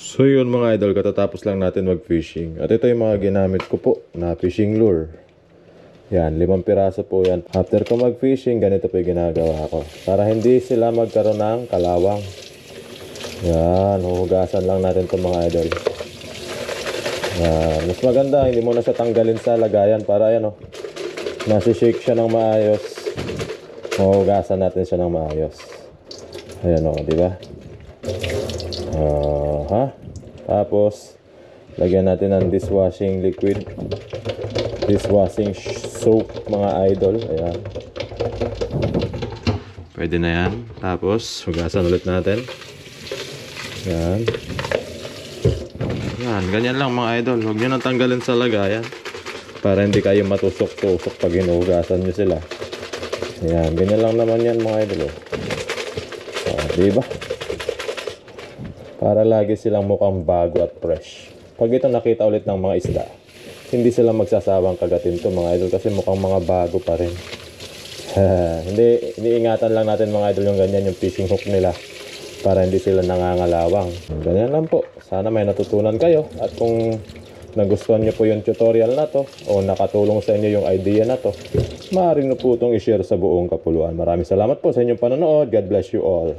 So yun mga idol, katatapos lang natin mag-fishing. At ito yung mga ginamit ko po na fishing lure. Yan, 5 piraso po yan. After ko mag-fishing, ganito po yung ginagawa ko. Para hindi sila magkaroon ng kalawang. Yan, huhugasan lang natin itong mga idol. Yan, mas maganda, hindi mo na siya tanggalin sa lagayan para yan o. Nasi-shake siya ng maayos. Huhugasan natin siya ng maayos. Ayan o, di ba? Tapos lagyan natin ng dishwashing liquid, dishwashing soap mga idol. Ayan, pwede na yan. Tapos hugasan ulit natin. Yan. Yan, ganyan lang mga idol. Huwag nyo nang tanggalin sa lagayan para hindi kayo matusok-tusok pag hinuhugasan nyo sila. Yan, ganyan lang naman yan mga idol. Diba? Para lagi silang mukhang bago at fresh. Pag ito nakita ulit ng mga isda, hindi sila magsasawang kagatin to mga idol kasi mukhang mga bago pa rin. Hindi, iniingatan lang natin mga idol yung ganyan, yung fishing hook nila para hindi sila nangangalawang. Ganyan lang po. Sana may natutunan kayo at kung nagustuhan nyo po yung tutorial na to o nakatulong sa inyo yung idea na to, maaari nyo po itong i-share sa buong kapuluan. Maraming salamat po sa inyong panonood. God bless you all.